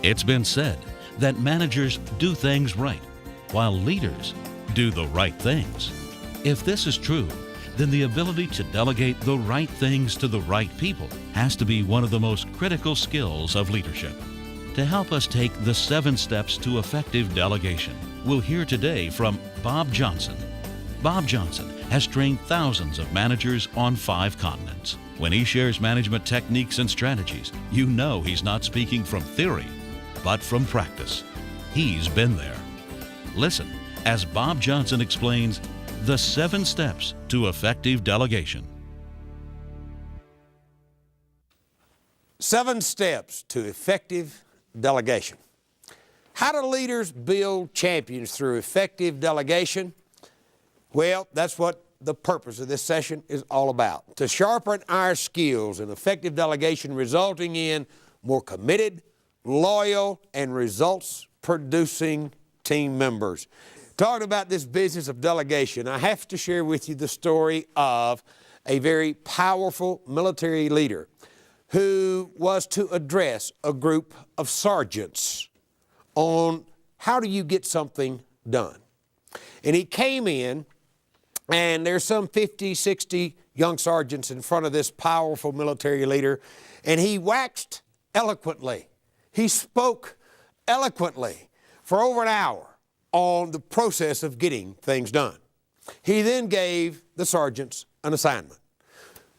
It's been said that managers do things right, while leaders do the right things. If this is true, then the ability to delegate the right things to the right people has to be one of the most critical skills of leadership. To help us take the 7 steps to effective delegation, we'll hear today from Bob Johnson. Bob Johnson has trained thousands of managers on 5 continents. When he shares management techniques and strategies, you know he's not speaking from theory, but from practice. He's been there. Listen as Bob Johnson explains the 7 steps to effective delegation. 7 steps to effective delegation. How do leaders build champions through effective delegation? Well, that's what the purpose of this session is all about. To sharpen our skills in effective delegation, resulting in more committed, loyal, and results-producing team members. Talking about this business of delegation, I have to share with you the story of a very powerful military leader who was to address a group of sergeants on how do you get something done. And he came in, and there's some 50, 60 young sergeants in front of this powerful military leader, and he waxed eloquently. He spoke eloquently for over an hour on the process of getting things done. He then gave the sergeants an assignment.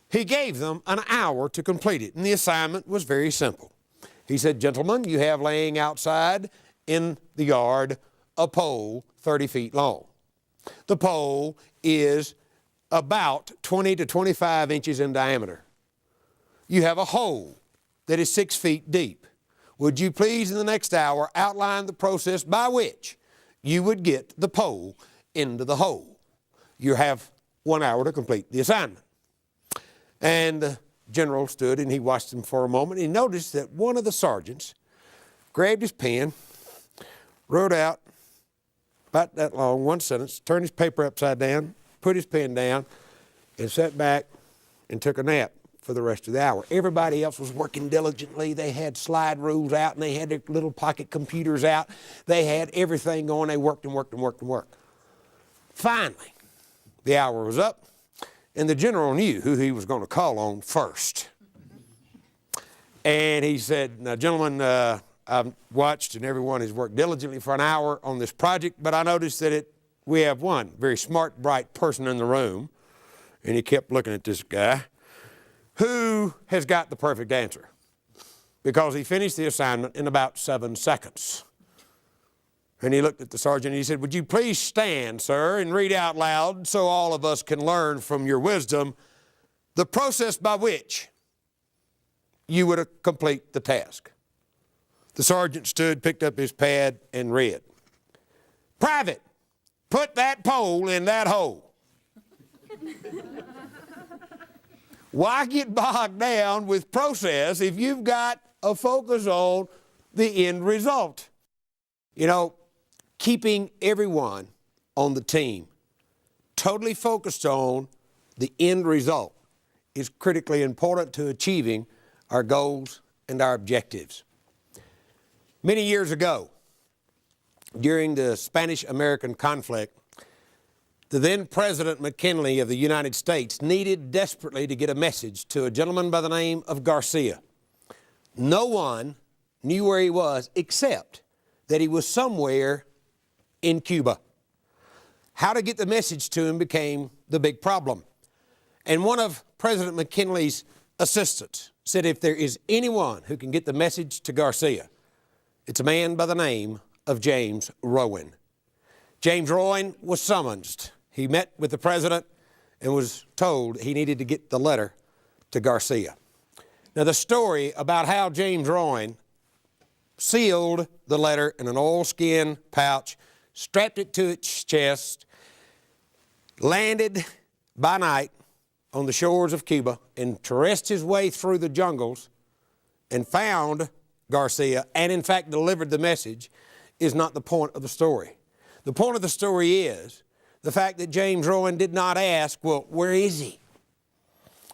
He gave them an hour to complete it, and the assignment was very simple. He said, "Gentlemen, you have laying outside in the yard a pole 30 feet long. The pole is about 20 to 25 inches in diameter. You have a hole that is 6 feet deep. Would you please in the next hour outline the process by which you would get the pole into the hole? You have 1 hour to complete the assignment." And the general stood and he watched him for a moment. He noticed that one of the sergeants grabbed his pen, wrote out about that long, 1 sentence, turned his paper upside down, put his pen down, and sat back and took a nap for the rest of the hour. Everybody else was working diligently. They had slide rules out, and they had their little pocket computers out. They had everything going. They worked and worked and worked and worked. Finally, the hour was up, and the general knew who he was going to call on first. And he said, "Now, gentlemen, I've watched and everyone has worked diligently for an hour on this project, but I noticed that we have one very smart, bright person in the room," and he kept looking at this guy, "who has got the perfect answer, because he finished the assignment in about 7 seconds. And he looked at the sergeant and he said, "Would you please stand, sir, and read out loud so all of us can learn from your wisdom the process by which you would complete the task?" The sergeant stood, picked up his pad, and read, "Private, put that pole in that hole." Why get bogged down with process if you've got a focus on the end result? You know, keeping everyone on the team totally focused on the end result is critically important to achieving our goals and our objectives. Many years ago, during the Spanish-American conflict, the then President McKinley of the United States needed desperately to get a message to a gentleman by the name of Garcia. No one knew where he was except that he was somewhere in Cuba. How to get the message to him became the big problem. And one of President McKinley's assistants said, "If there is anyone who can get the message to Garcia, it's a man by the name of James Rowan." James Rowan was summoned. He met with the president and was told he needed to get the letter to Garcia. Now, the story about how James Rowan sealed the letter in an oilskin pouch, strapped it to its chest, landed by night on the shores of Cuba, and traversed his way through the jungles and found Garcia, and in fact delivered the message, is not the point of the story. The point of the story is the fact that James Rowan did not ask, "Well, where is he?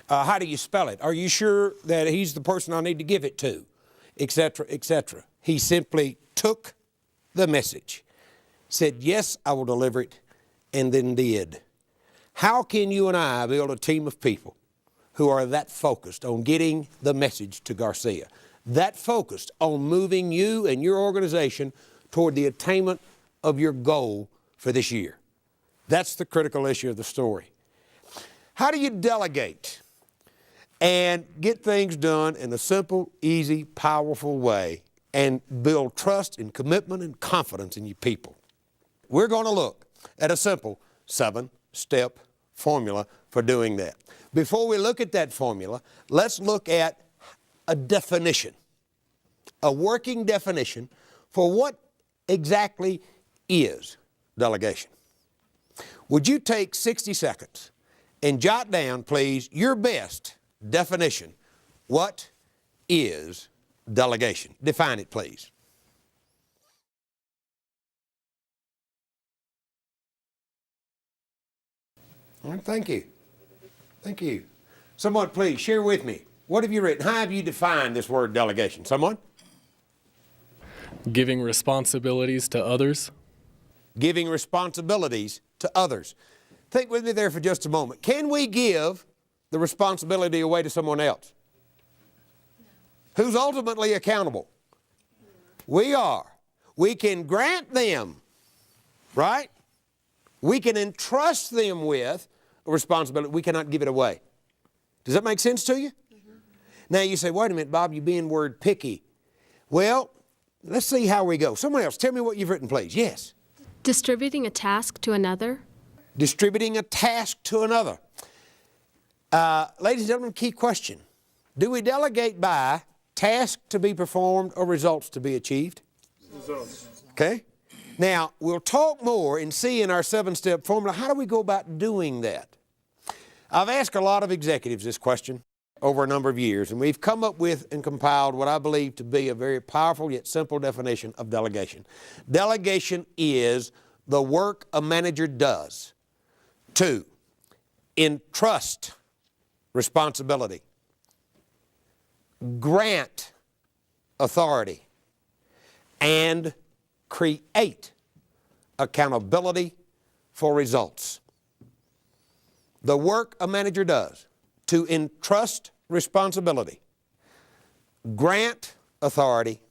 How do you spell it? Are you sure that he's the person I need to give it to?" Etc., etc. He simply took the message, said, yes, I will deliver it, and then did. How can you and I build a team of people who are that focused on getting the message to Garcia, that focused on moving you and your organization toward the attainment of your goal for this year? That's the critical issue of the story. How do you delegate and get things done in a simple, easy, powerful way and build trust and commitment and confidence in your people? We're going to look at a simple 7-step formula for doing that. Before we look at that formula, let's look at a definition, a working definition for what exactly is delegation. Would you take 60 seconds and jot down, please, your best definition? What is delegation? Define it, please. All right, thank you. Thank you. Someone, please, share with me. What have you written? How have you defined this word delegation? Someone? Giving responsibilities to others. Giving responsibilities to others. Think with me there for just a moment. Can we give the responsibility away to someone else? Who's ultimately accountable? We are. We can grant them, right? We can entrust them with a responsibility. We cannot give it away. Does that make sense to you? Now you say, wait a minute, Bob, you're being word picky. Well, let's see how we go. Someone else, tell me what you've written, please. Yes. Distributing a task to another. Distributing a task to another. Ladies and gentlemen, key question. Do we delegate by task to be performed or results to be achieved? Results. Okay. Now, we'll talk more and see in our 7-step formula, how do we go about doing that? I've asked a lot of executives this question over a number of years, and we've come up with and compiled what I believe to be a very powerful yet simple definition of delegation. Delegation is the work a manager does to entrust responsibility, grant authority, and create accountability for results. The work a manager does to entrust responsibility, grant authority,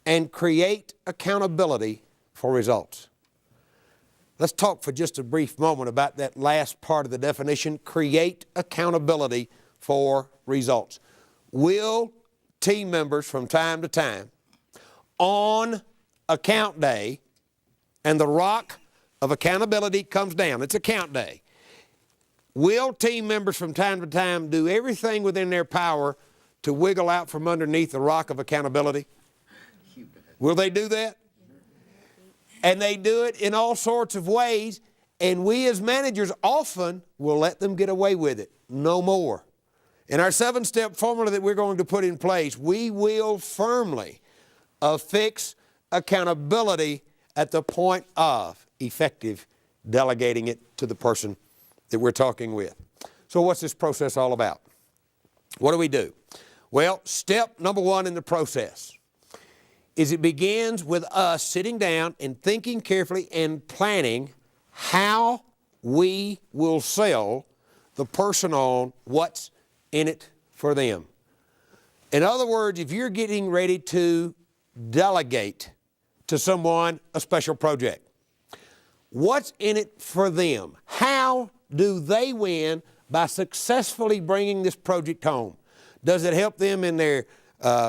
and create accountability for results. Let's talk for just a brief moment about that last part of the definition, create accountability for results. Will team members from time to time on account day, and the rock of accountability comes down, it's account day, will team members from time to time do everything within their power to wiggle out from underneath the rock of accountability? Will they do that? And they do it in all sorts of ways, and we as managers often will let them get away with it. No more. In our 7-step formula that we're going to put in place, we will firmly affix accountability at the point of effective delegating it to the person that we're talking with. So what's this process all about? What do we do? Well, step number 1 in the process is it begins with us sitting down and thinking carefully and planning how we will sell the person on what's in it for them. In other words, if you're getting ready to delegate to someone a special project, what's in it for them? How do they win by successfully bringing this project home? Does it help them in their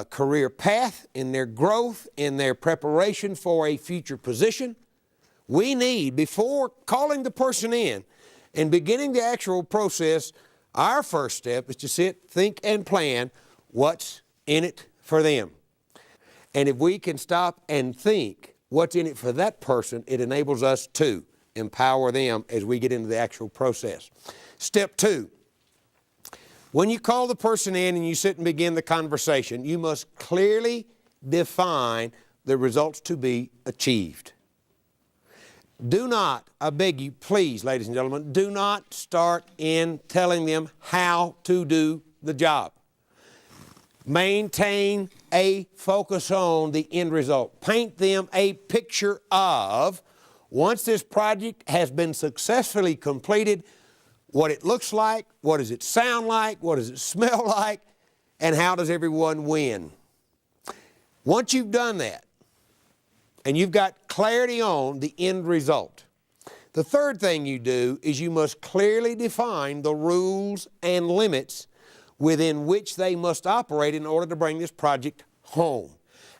career path, in their growth, in their preparation for a future position? We need, before calling the person in and beginning the actual process, our first step is to sit, think, and plan what's in it for them. And if we can stop and think what's in it for that person, it enables us to empower them as we get into the actual process. Step 2, when you call the person in and you sit and begin the conversation, you must clearly define the results to be achieved. Do not, I beg you, please, ladies and gentlemen, do not start in telling them how to do the job. Maintain a focus on the end result. Paint them a picture of, once this project has been successfully completed, what it looks like, what does it sound like, what does it smell like, and how does everyone win. Once you've done that, and you've got clarity on the end result, the third thing you do is you must clearly define the rules and limits within which they must operate in order to bring this project home.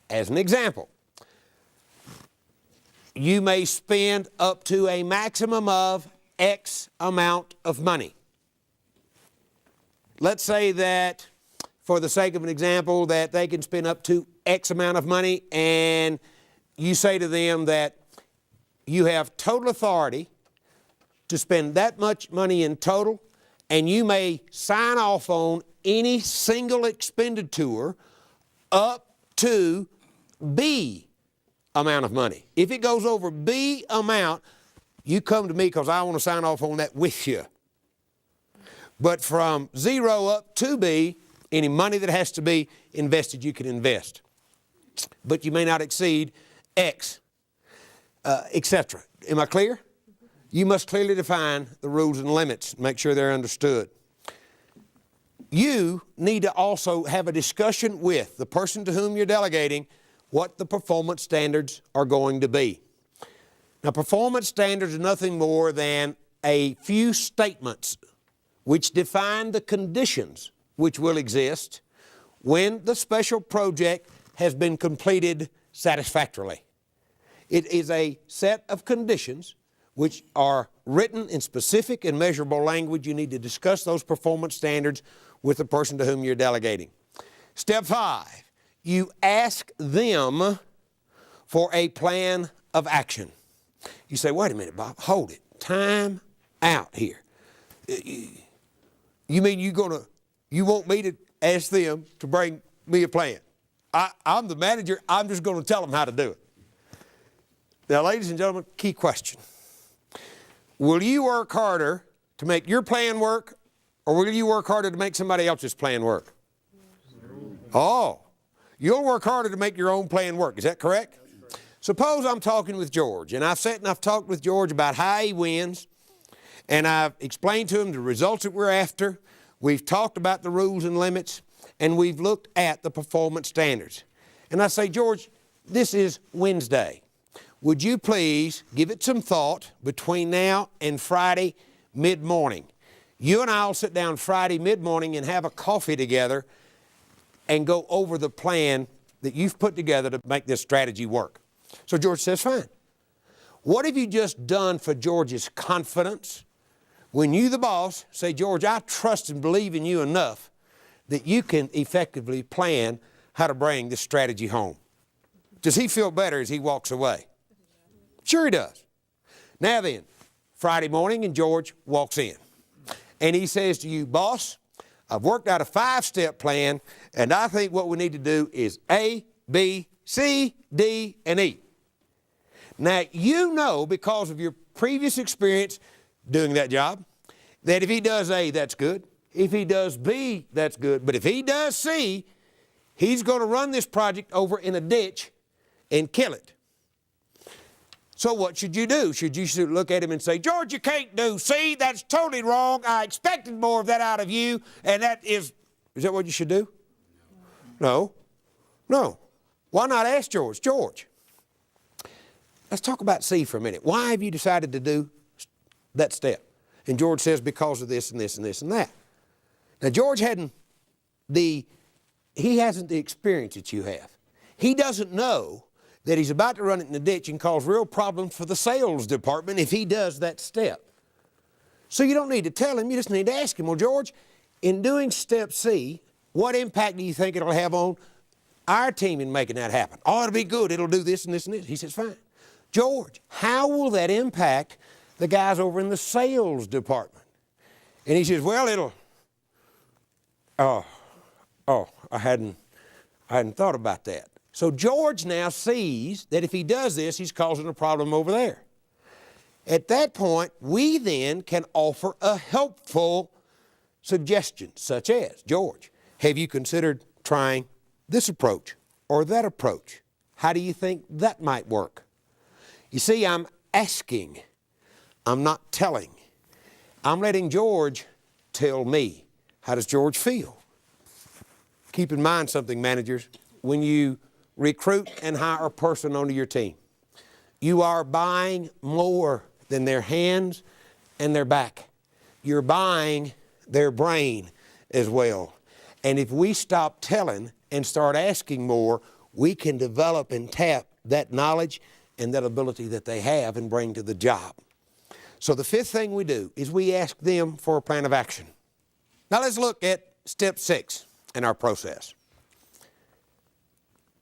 As an example, you may spend up to a maximum of X amount of money. Let's say that, for the sake of an example, that they can spend up to X amount of money, and you say to them that you have total authority to spend that much money in total, and you may sign off on any single expenditure up to B amount of money. If it goes over B amount, you come to me because I want to sign off on that with you. But from 0 up to B, any money that has to be invested, you can invest. But you may not exceed X, etc. Am I clear? You must clearly define the rules and limits, make sure they're understood. You need to also have a discussion with the person to whom you're delegating what the performance standards are going to be. Now, performance standards are nothing more than a few statements which define the conditions which will exist when the special project has been completed satisfactorily. It is a set of conditions which are written in specific and measurable language. You need to discuss those performance standards with the person to whom you're delegating. Step 5, you ask them for a plan of action. You say, wait a minute, Bob, hold it. Time out here. You mean you want me to ask them to bring me a plan? I'm the manager. I'm just going to tell them how to do it. Now, ladies and gentlemen, key question. Will you work harder to make your plan work, or will you work harder to make somebody else's plan work? Oh, you'll work harder to make your own plan work. Is that correct? Suppose I'm talking with George, and I've sat and I've talked with George about how he wins, and I've explained to him the results that we're after. We've talked about the rules and limits, and we've looked at the performance standards. And I say, George, this is Wednesday. Would you please give it some thought between now and Friday mid-morning? You and I will sit down Friday mid-morning and have a coffee together and go over the plan that you've put together to make this strategy work. So George says, fine. What have you just done for George's confidence when you, the boss, say, George, I trust and believe in you enough that you can effectively plan how to bring this strategy home? Does he feel better as he walks away? Sure he does. Now then, Friday morning, and George walks in. And he says to you, boss, I've worked out a 5-step plan, and I think what we need to do is A, B, C, D, and E. Now, you know, because of your previous experience doing that job, that if he does A, that's good. If he does B, that's good. But if he does C, he's going to run this project over in a ditch and kill it. So what should you do? Should you look at him and say, George, you can't do C, that's totally wrong. I expected more of that out of you, and that is that what you should do? No. No. Why not ask George? George, let's talk about C for a minute. Why have you decided to do that step? And George says, because of this and this and this and that. Now, George hasn't the experience that you have. He doesn't know that he's about to run it in the ditch and cause real problems for the sales department if he does that step. So you don't need to tell him, you just need to ask him, well, George, in doing step C, what impact do you think it'll have on our team in making that happen? Oh, it'll be good, it'll do this and this and this. He says, fine. George, how will that impact the guys over in the sales department? And he says, well, I hadn't thought about that. So George now sees that if he does this, he's causing a problem over there. At that point, we then can offer a helpful suggestion, such as, George, have you considered trying this approach? or that approach? How do you think that might work? You see, I'm asking. I'm not telling. I'm letting George tell me. How does George feel? Keep in mind something, managers. When you recruit and hire a person onto your team, you are buying more than their hands and their back. You're buying their brain as well. And if we stop telling and start asking more, we can develop and tap that knowledge and that ability that they have and bring to the job. So the fifth thing we do is we ask them for a plan of action. Now let's look at step 6 in our process.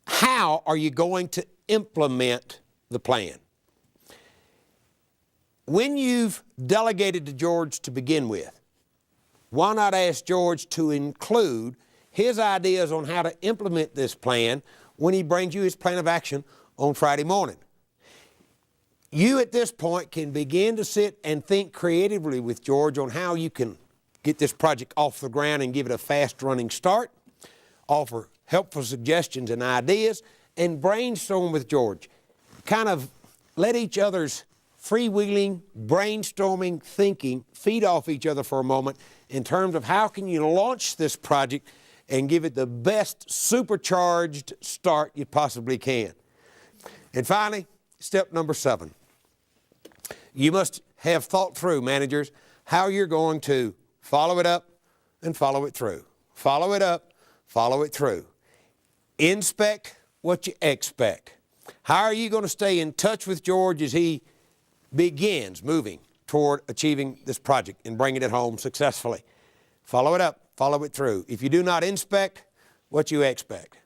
How are you going to implement the plan? When you've delegated to George to begin with, why not ask George to include his ideas on how to implement this plan when he brings you his plan of action on Friday morning? You at this point can begin to sit and think creatively with George on how you can get this project off the ground and give it a fast running start, offer helpful suggestions and ideas, and brainstorm with George. Kind of let each other's freewheeling, brainstorming, thinking feed off each other for a moment in terms of how can you launch this project and give it the best supercharged start you possibly can. And finally, step number 7. You must have thought through, managers, how you're going to follow it up and follow it through. Follow it up, follow it through. Inspect what you expect. How are you going to stay in touch with George as he begins moving toward achieving this project and bringing it home successfully? Follow it up, follow it through. If you do not inspect what you expect,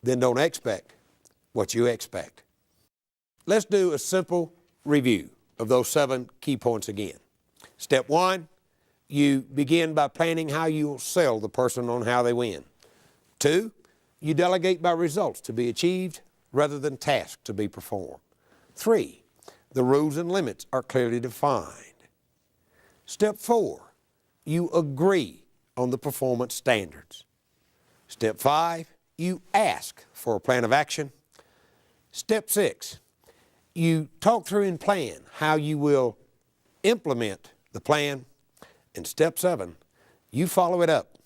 then don't expect what you expect. Let's do a simple review of those 7 key points again. Step 1, you begin by planning how you'll sell the person on how they win. 2, you delegate by results to be achieved rather than tasks to be performed. 3, the rules and limits are clearly defined. Step 4, you agree on the performance standards. Step 5, you ask for a plan of action. Step 6, you talk through and plan how you will implement the plan. And step 7, you follow it up,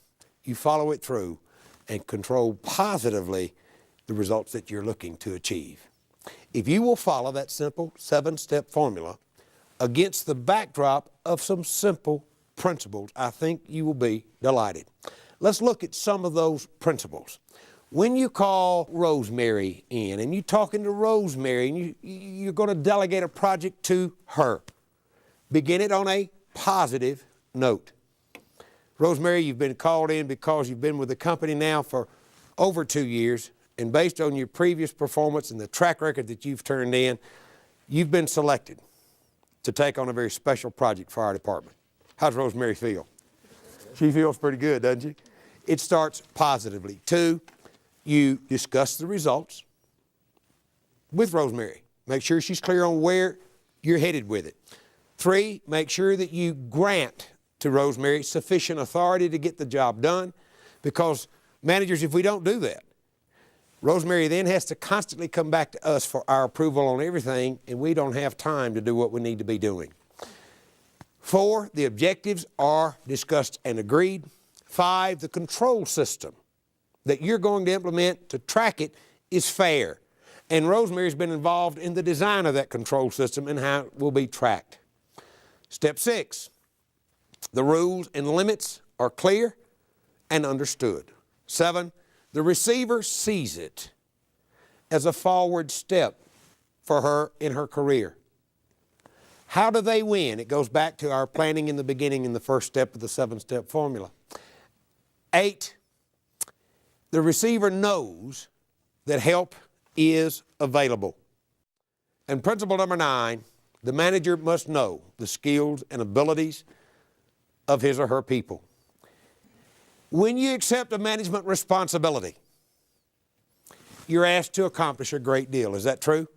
you follow it through, and control positively the results that you're looking to achieve. If you will follow that simple 7-step formula against the backdrop of some simple principles, I think you will be delighted. Let's look at some of those principles. When you call Rosemary in and you're talking to Rosemary and you're going to delegate a project to her, begin it on a positive note. Rosemary, you've been called in because you've been with the company now for over 2 years, and based on your previous performance and the track record that you've turned in, you've been selected to take on a very special project for our department. How's Rosemary feel? She feels pretty good, doesn't she? It starts positively. 2, you discuss the results with Rosemary. Make sure she's clear on where you're headed with it. 3, make sure that you grant to Rosemary sufficient authority to get the job done, because managers, if we don't do that, Rosemary then has to constantly come back to us for our approval on everything, and we don't have time to do what we need to be doing. 4, the objectives are discussed and agreed. 5, the control system that you're going to implement to track it is fair. And Rosemary's been involved in the design of that control system and how it will be tracked. Step 6, the rules and limits are clear and understood. 7, the receiver sees it as a forward step for her in her career. How do they win? It goes back to our planning in the beginning in the first step of the 7-step formula. 8, the receiver knows that help is available. And principle number 9, the manager must know the skills and abilities of his or her people. When you accept a management responsibility, you're asked to accomplish a great deal. Is that true?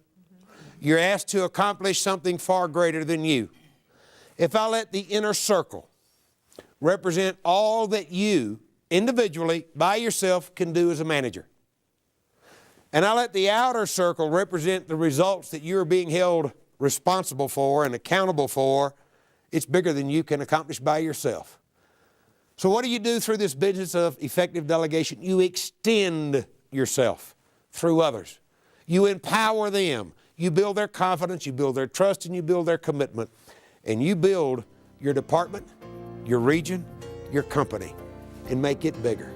You're asked to accomplish something far greater than you. If I let the inner circle represent all that you individually, by yourself, can do as a manager, And I let the outer circle represent the results that you're being held responsible for and accountable for. It's bigger than you can accomplish by yourself. So what do you do through this business of effective delegation? You extend yourself through others. You empower them. You build their confidence, you build their trust, and you build their commitment. And you build your department, your region, your company, and make it bigger.